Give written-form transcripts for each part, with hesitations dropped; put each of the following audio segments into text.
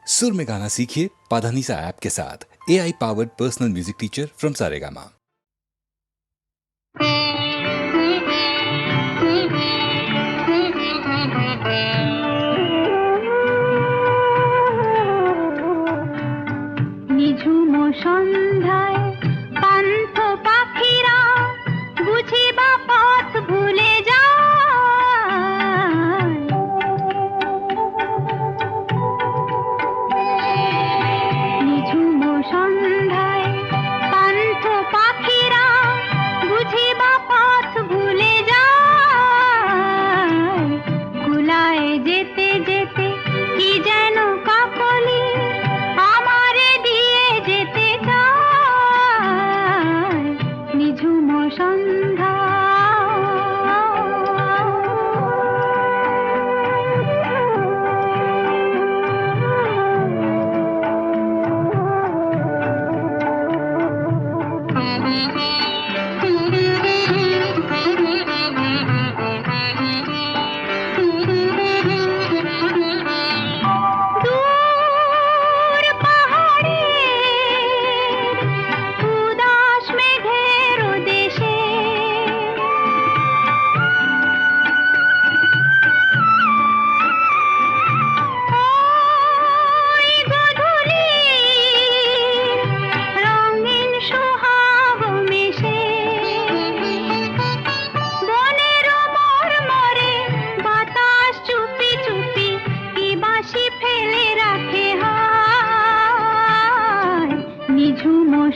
सुर में गाना सीखिए पाधानीसा ऐप के साथ। AI powered personal music teacher from Saregama. নিঝুম সন্ধ্যায় পান্থ পাখিরা বুঝি বা পথ ভুলে যায়। নিঝুম সন্ধ্যায় পান্থ পাখিরা বুঝি বা পথ ভুলে যায়। কুলায় যেতে যেতে কি যেন কাকলি আমারে দিয়ে যেতে চায়। নিঝুম সন্ধ্যা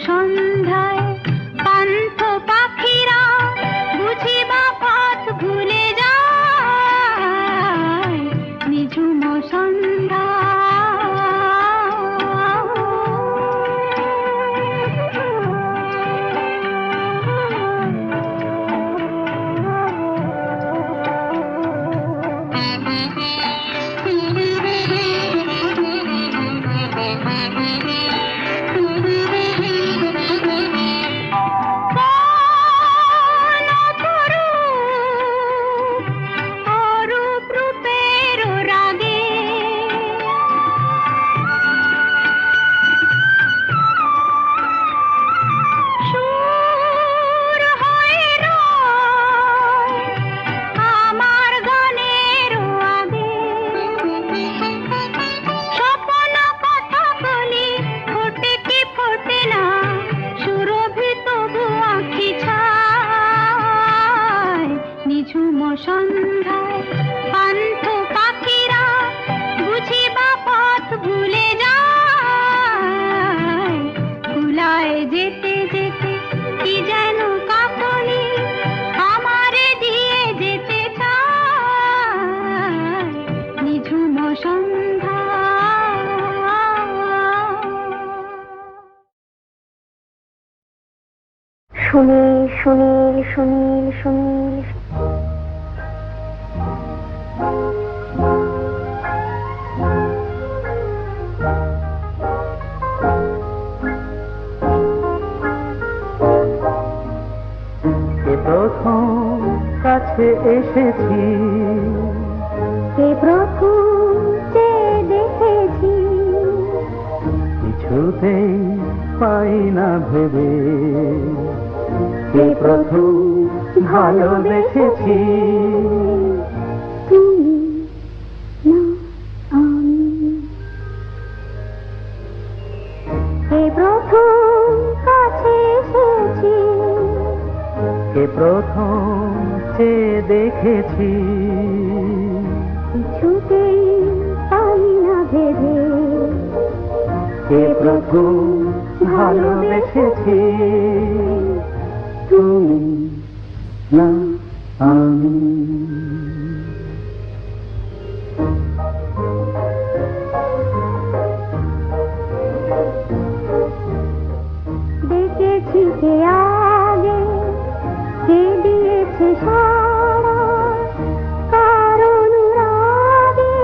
সন্ধ্যায় পান্থ পাখিরা বুঝি বা পথ ভুলে যায়। নিঝুম সন্ধ্যা সন্ধ্যায় পান্থ পাখিরা বুঝি বা পথ ভুলে যায়। কুলায় যেতে যেতে কি যেন কাকলি আমারে দিয়ে যেতে চায়। নিঝুম সন্ধ্যা সুনীল সুনীল সুনীল সুনীল প্রথম কাছে এসেছি, কে প্রথম যে দেখেছি, কিছুতেই পাই না ভেবে, কে প্রথম ভালোবেসেছি। তুমি না আমি, কে প্রথম কাছে এসেছি, কে প্রথম যে দেখেছি, কিছুতেই পাই না ভেবে, কে প্রথম ভালোবেসেছি। তুমি না আমি। দেখেছি কে আগে, কে দিয়েছে সারা, কার অনুরাগে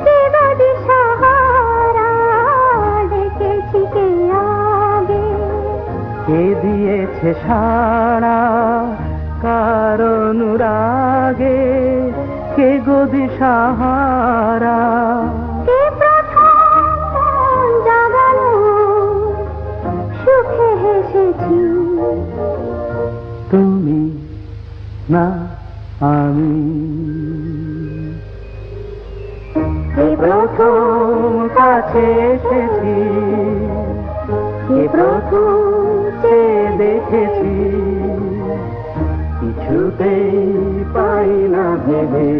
কে বাদে সাহারা। দেখেছি কে আগে, কে দিয়েছে সাড়া, কার অনুরাগে কে গদি সাহারা। কে প্রথম প্রথম কাছে এসেছি, কে প্রথম চেয়ে দেখেছি, কিছুতেই পাই না ভেবে,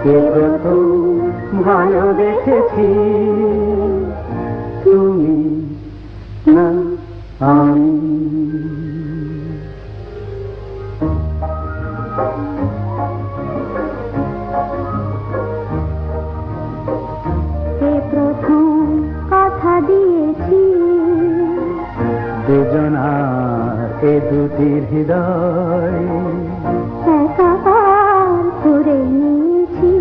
কে প্রথম ভালোবেসেছি, তুমি না আমি। কে প্রথম কথা দিয়েছি, দুজনার এ দুটির হৃদয় একাকার করে নিয়েছি।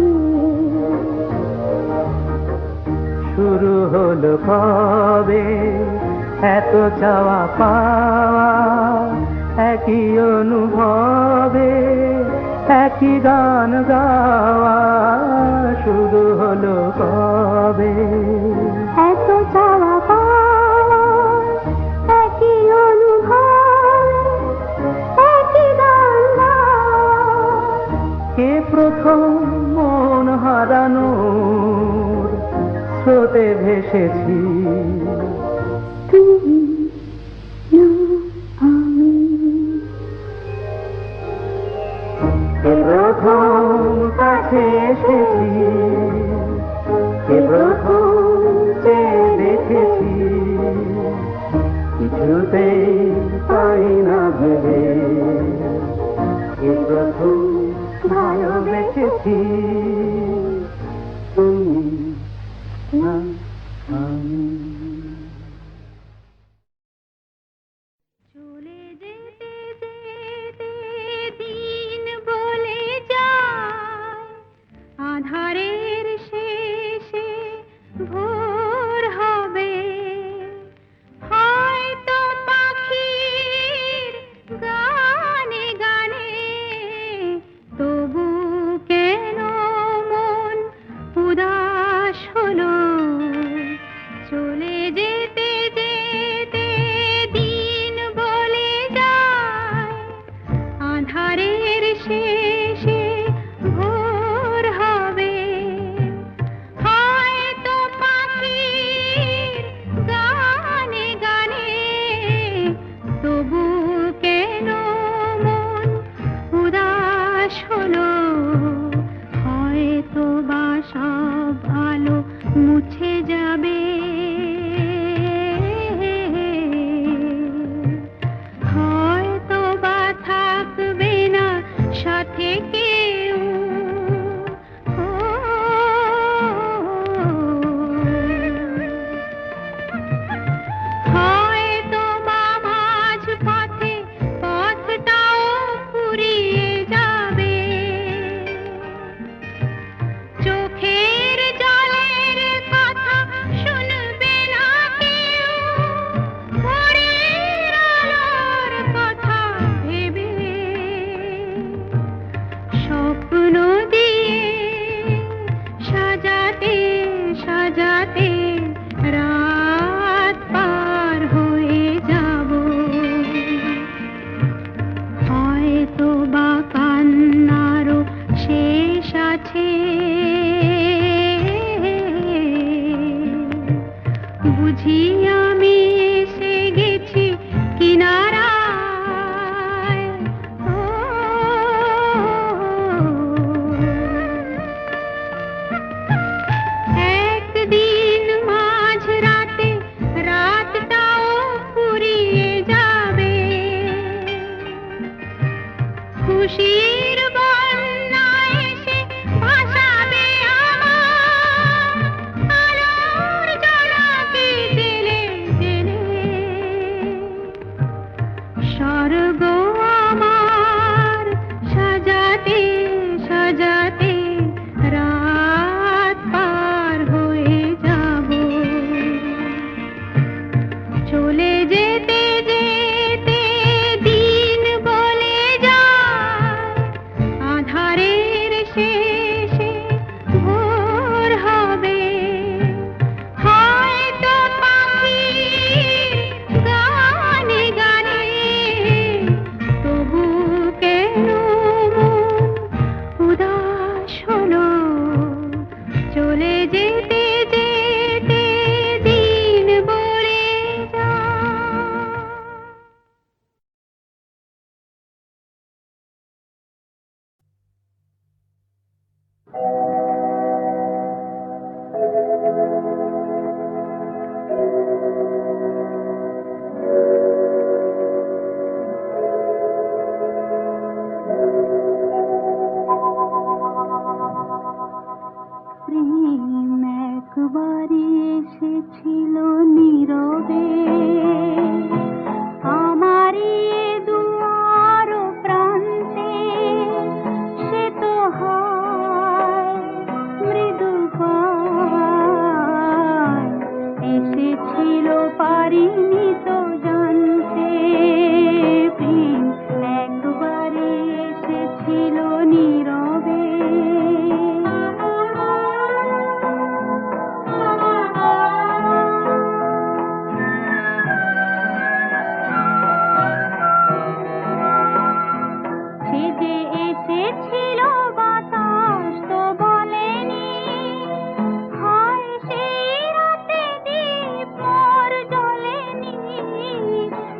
শুরু হলো কবে এত চাওয়া পাওয়া, একই অনুভবে একই গান গাওয়া, শুরু হলো কবে এত চাওয়া পাওয়া, একই অনুভব, একই গান গাওয়া। কে প্রথম মন হারানোর স্রোতে ভেসেছি, তুমি না আমি। কে প্রথম কাছে এসেছি, কে প্রথম চেয়ে দেখেছি, কিছুতেই পাই না ভেবে, কে প্রথম ভালোবেসেছি, তুমি না আমি। চলে যেতে যেতে দিন বলে যায়, আধারের শেষে ভোর হবে। হয়তো পাখির গানে গানে, তবু কেন মন উদাস হলো। চলে যেতে যেতে দিন বলে যায়, আধারের শেষে ভোর হবে। হয়তো পাখির গানে গানে, তবু কেন মন উদাস হলো। হয়তো বা সব আলো যেতে যেতে দিন বলে যায়। প্রেম একবারই এসেছিল নীরবে আমারই দুয়ার প্রান্তে, সে তো হয় মৃদু পায় এসেছিল পারিনি তো জানতে। প্রেম একবারই এসেছিল নীরবে। সে যে এসেছিল বাতাস তো বলেনি, হায় সেই রাতে দীপ মোর জ্বলেনি।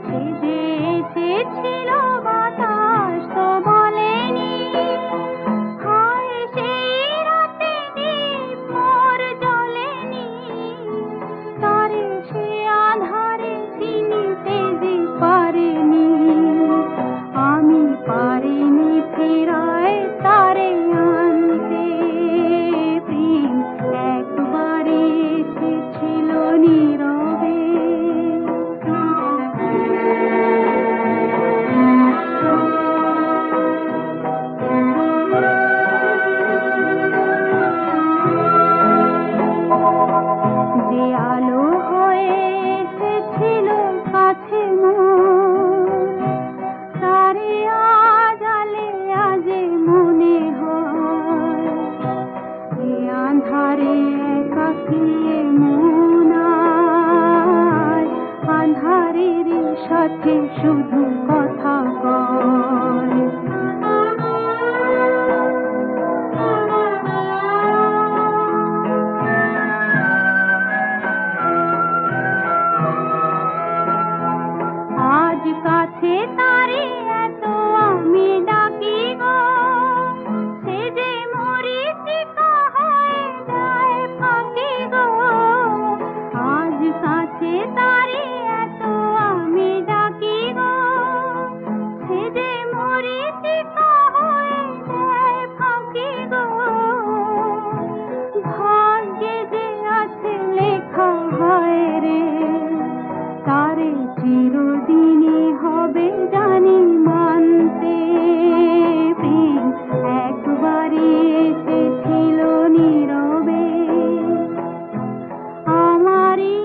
সে যে এসেছিল বাতাস তো বলেনি, হায় সেই রাতে দীপ মোর জ্বলেনি। তারে সে আধারে চিনিতে যে পারেনি, আমি পারিনি ফেরায় তারে আনতে। প্রেম একবারই এসেছিল নীরবে। যে আলো হয়ে এসেছিল কাছে মোর, তারে আজ আলে আজে মনে হয়। এ আঁধারে একাকী মন আজ আঁধারের সাথে শুধু কথা কয়। আজ কাছে তারে এত আমি ডাকি গো, সে যে মরীচিকা হয়ে যায় ফাঁকি গো। আজ কাছে তারে এত আমি ডাকি গো, সে যে মরীচিকা হয়ে যায় ফাঁকি গো। ভাগ্যে যে আছে লেখা হয় রে, তারে চিরদিনই হবে জানি মানতে। প্রেম একবারই এসেছিল নীরবে আমারই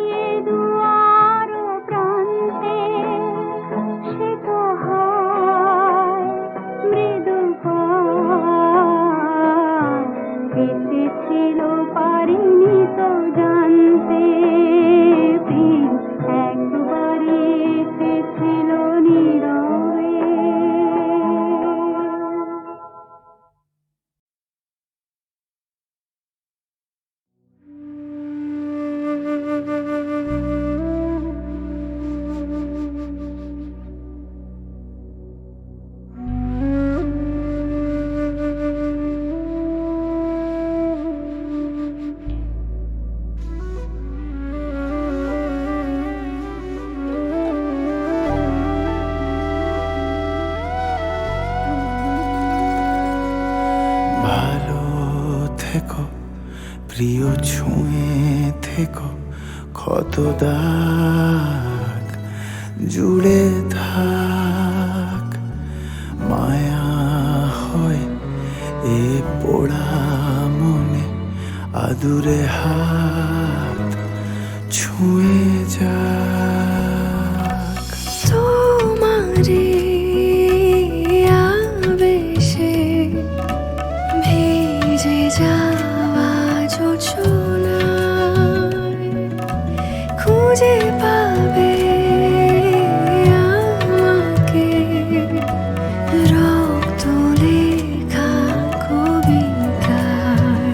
দুয়ার প্রান্তে, সে তো হয় মৃদু পায় এসেছিল পারিনি তো জানতে। প্রেম একবারই এসেছিল নীরবে। ভালো থেকো প্রিয়, ছুঁয়ে থেকো ক্ষত দাগ জুড়ে থাক। মায়া হয় এ পোড়া মনে, আদুরে হাত ছুঁয়ে যাক। তোমারে আবেশে ভিজে যাওয়া যোছনায় খুঁজে পাবে আমাকে রক্ত লেখা কবিতায়।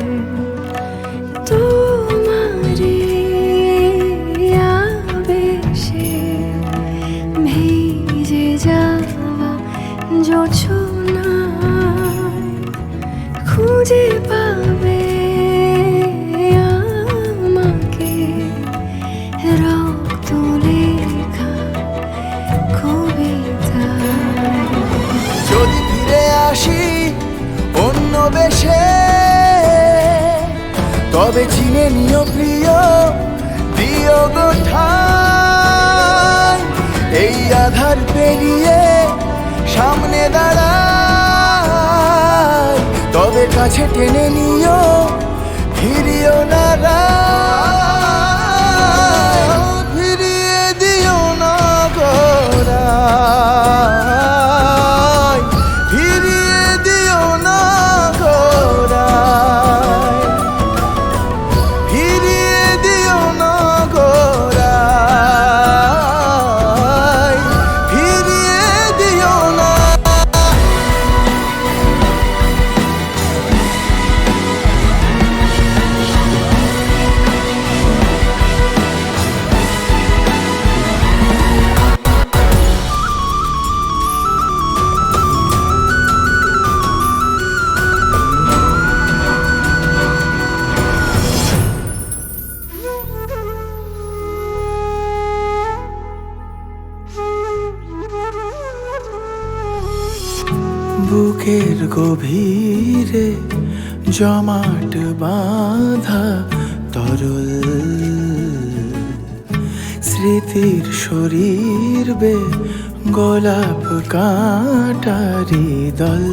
প্রিয় দিও গো ঠাই। এই আধার পেরিয়ে সামনে দাঁড়াই, তবে কাছে টেনে নিও ফিরিও না রায়। ফিরিয়ে দিও না গোরায়, ফিরিয়ে দিও না গোরায়, ফিরিয়ে দিও না গোরায়, ফিরিয়ে দিও না। বুকের গভীরে জমাট বাঁধা তরল স্মৃতির শরীর বে গোলাপ কাঁটারি দল।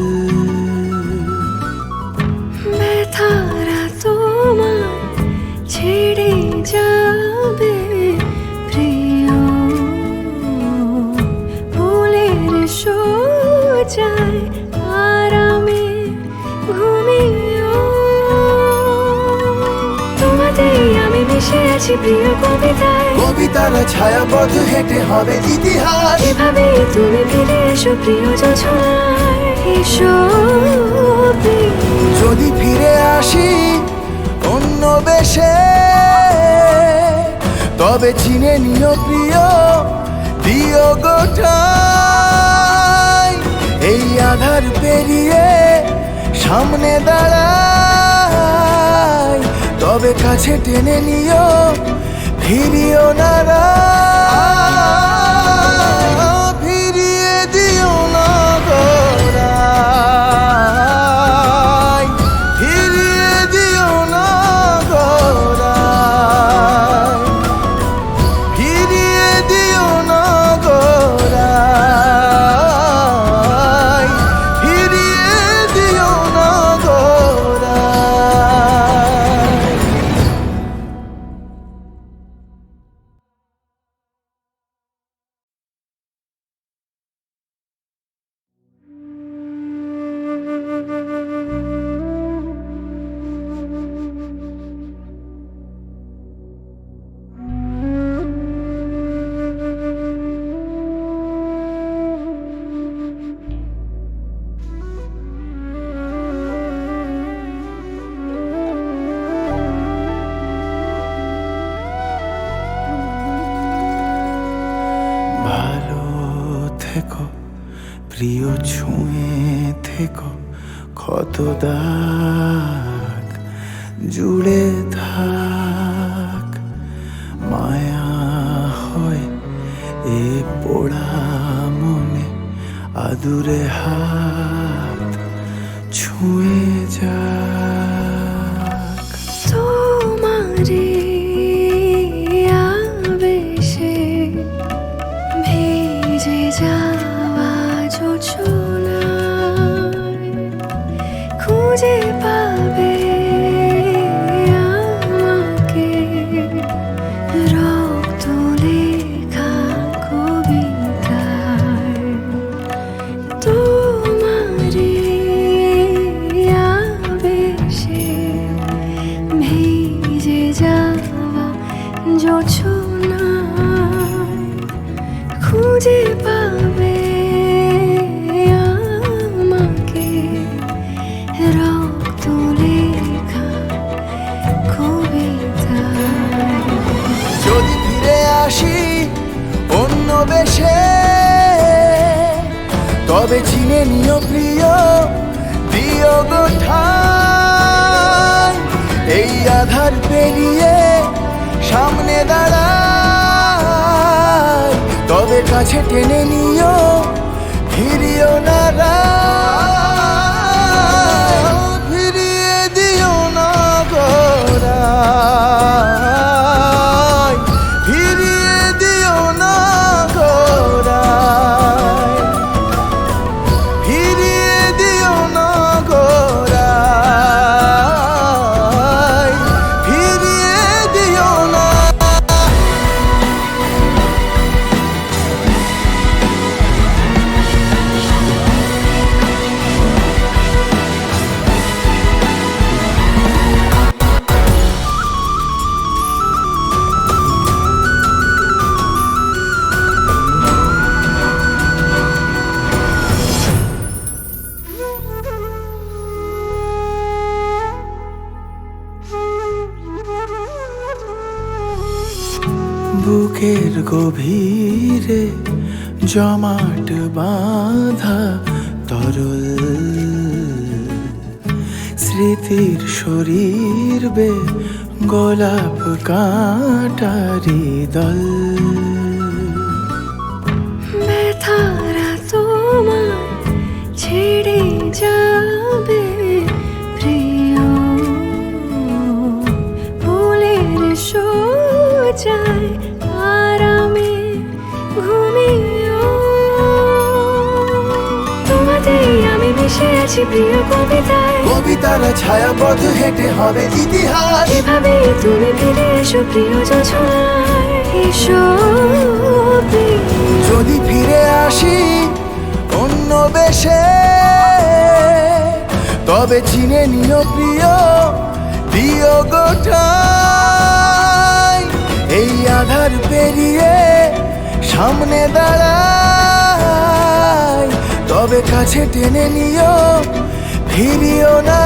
ব্যথারা তোমার ছেড়ে যাবে প্রিয়, ফুলের সোজায় আরামে ঘুমিও। তোমাতেই আমি মিশে আছি প্রিয় কবিতায়, কবিতারা ছায়াপথ হেঁটে হবে ইতিহাস। এভাবে তুমি ফিরে এসো প্রিয় যোছনায়, এসো প্রিয়। যদি ফিরে আসি অন্য বেশে, তবে চিনে নিও প্রিয় দিও গো ঠাই। এই আধার পেরিয়ে সামনে দাঁড়াই, তবে কাছে টেনে নিও ফিরিও না রায়। ফিরিয়ে দিও না গোরায়, ফিরিয়ে দিও না গোরায়, ফিরিয়ে দিও না গোরায়, ফিরিয়ে দিও না গোরায়। ভালো থেকো প্রিয়, ছুঁয়ে থেকো ক্ষত দাগ জুড়ে থাক। মায়া হয় এ পোড়া মনে, আদুরে হাত ছুঁয়ে যাক। তোমারে আবেশে ভেজে যাওয়া যোছনায় খুঁজে পাবে আমাকে রক্ত লেখা কবিতায়। তোমারে আবেশে ভেজে যাওয়া যোছনায় খুঁজে পাবে আমাকে রক্ত লেখা কবিতায়। যদি ফিরে আসি অন্য বেশে, তবে চিনে নিও প্রিয় দিও গো ঠাই। এই আধার পেরিয়ে সামনে দাঁড়াই, তবে কাছে টেনে নিও ফিরিও না রায়। ফিরিয়ে দিও না গোরায়, গোড়ায় ফিরিয়ে দিও না গোড়ায়, ফিরিয়ে দিও না গোড়ায়, ফিরিয়ে দিও না। বুকের গভীরে জমাট বাঁধা তরল স্মৃতির শরীর বে গোলাপ কাঁটারি দল। ব্যথারা তোমায় ছেড়ে যাবে প্রিয়, ফুলের সোজায় আরামে ঘুমিও। তোমাতেই আমি মিশে আছি প্রিয় কবিতায়, কবিতারা ছায়াপথ হেঁটে হবে ইতিহাস। এভাবে তুমি ফিরে এসো প্রিয় যোছনায়, এসো প্রিয়। যদি ফিরে আসি অন্য বেশে, তবে চিনে নিও প্রিয় দিও গোটাই। এই আধার পেরিয়ে সামনে দাঁড়াই, তবে কাছে টেনে নিও ফিরিও না।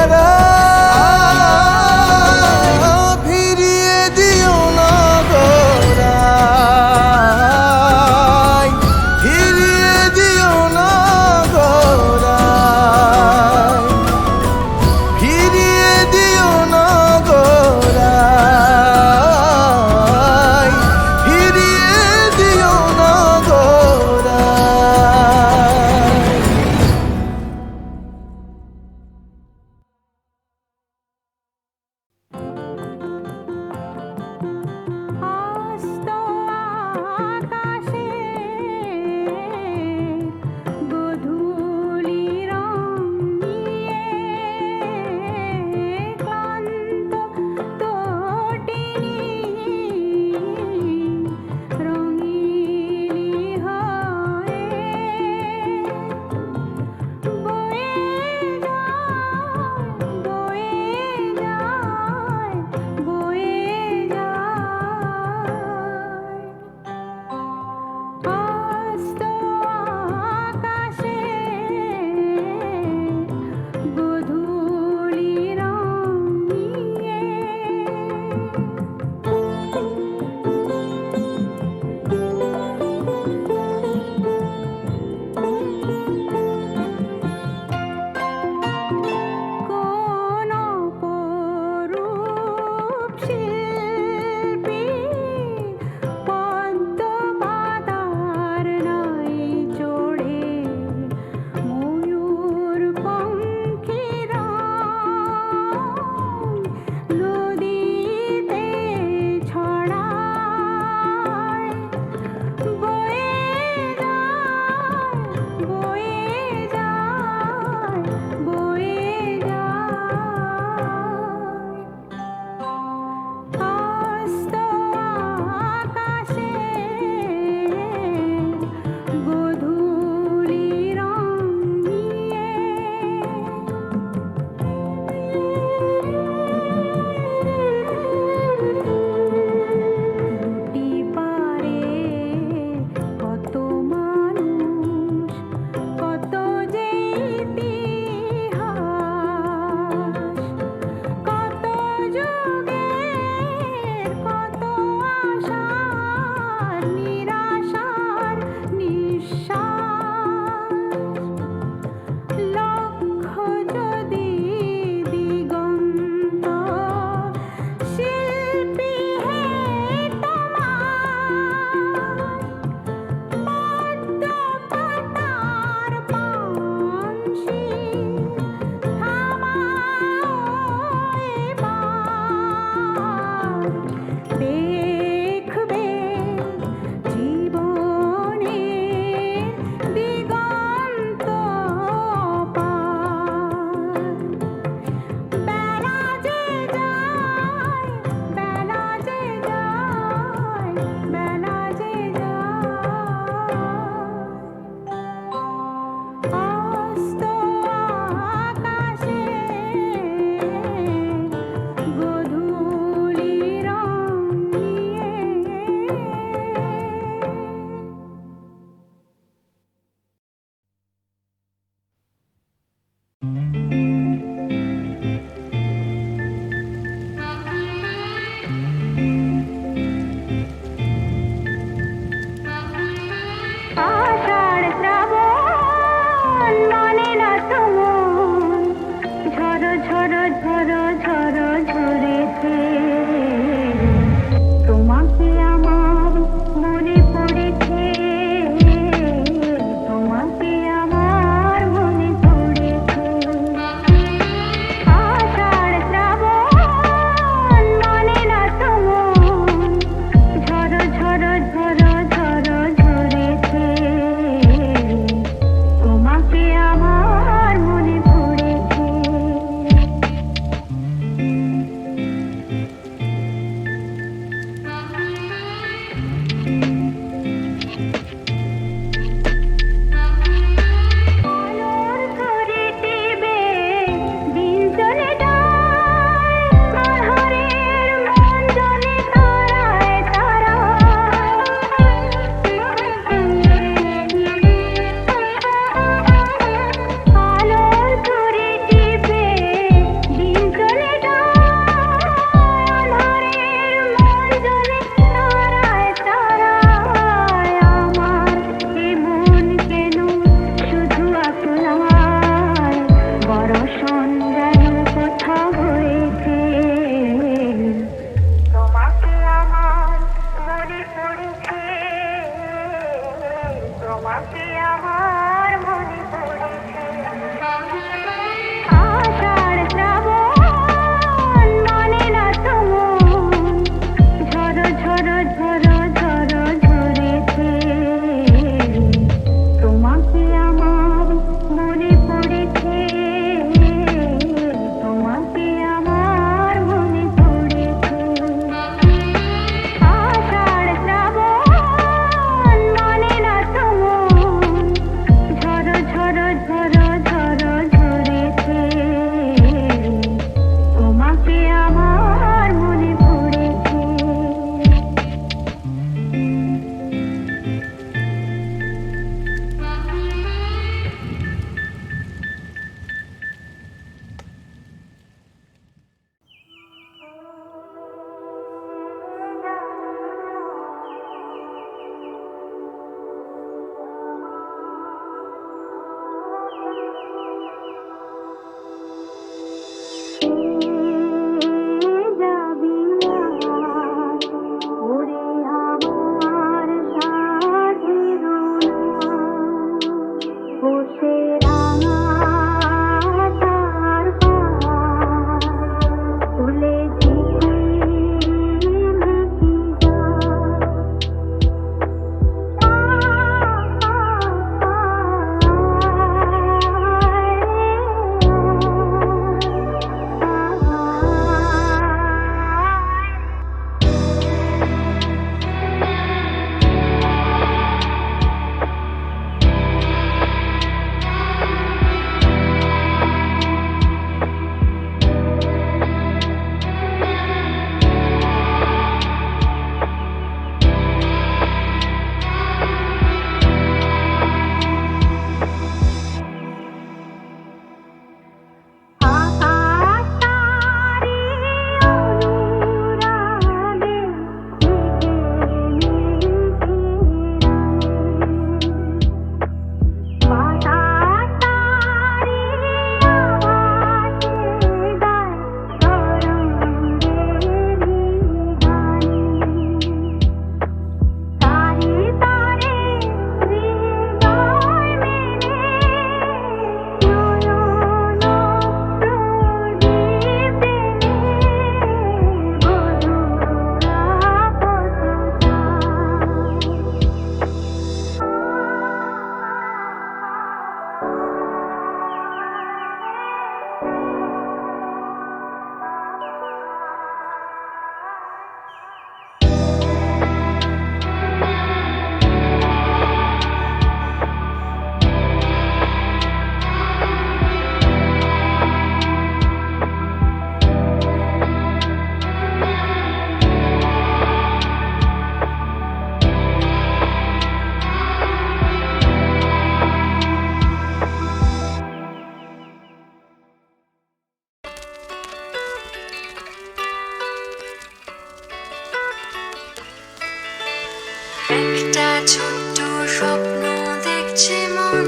স্বপ্ন দেখছে মন,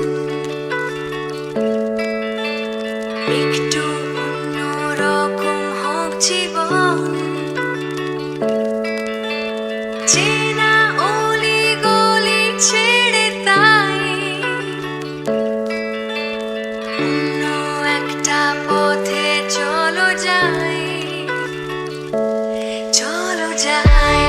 একটু অন্যরকম হোক জীবন। চেনা অলি গলি ছেড়ে তাই অন্য একটা পথে চলো যাই, চলো যাই।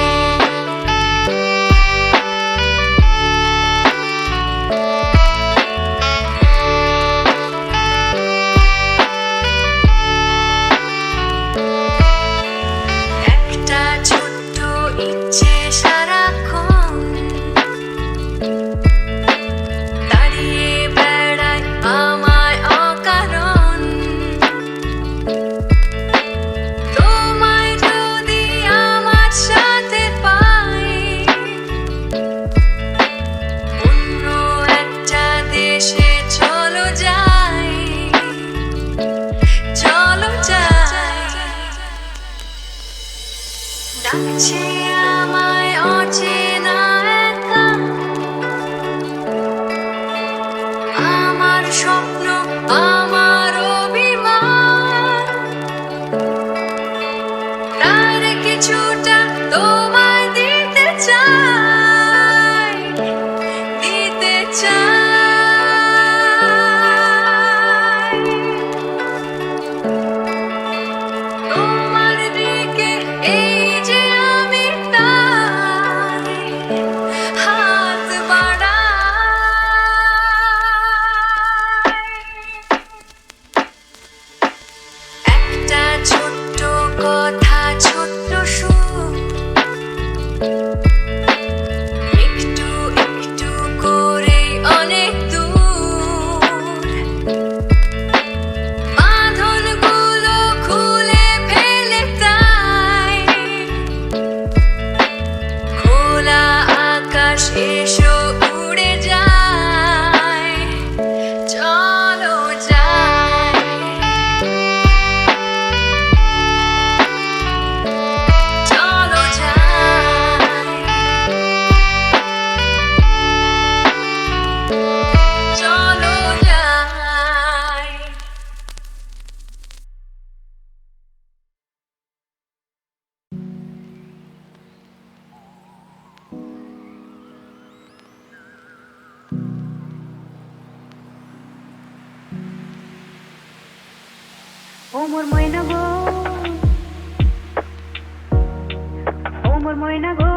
একটা ছোট্ট ইচ্ছে সারাক্ষণ দাঁড়িয়ে বেড়ায় আমায় অকারণ। তোমায় যদি আমার সাথে পাই অন্য একটা দেশে চলো যাই, চলো যাই। ডাকছে আমায় অচেনা একা, আমার স্বপ্ন আমার অভিমান, তার কিছুটা তোমায় দিতে চাই, দিতে চাই। তোমার দিকে এই যে আমি তাই হাত বাড়াই। একটা ছোট্ট কথা, ছোট্ট সুর, একটু একটু করে অনেক দূর। বাঁধনগুলো খুলে ফেলে তাই খোলা আকাশ এসো উড়ে যায়, চলো যাই, চলো যাই, চলো যাই। ও মোর ময়না গো, ও মোর ময়না গো,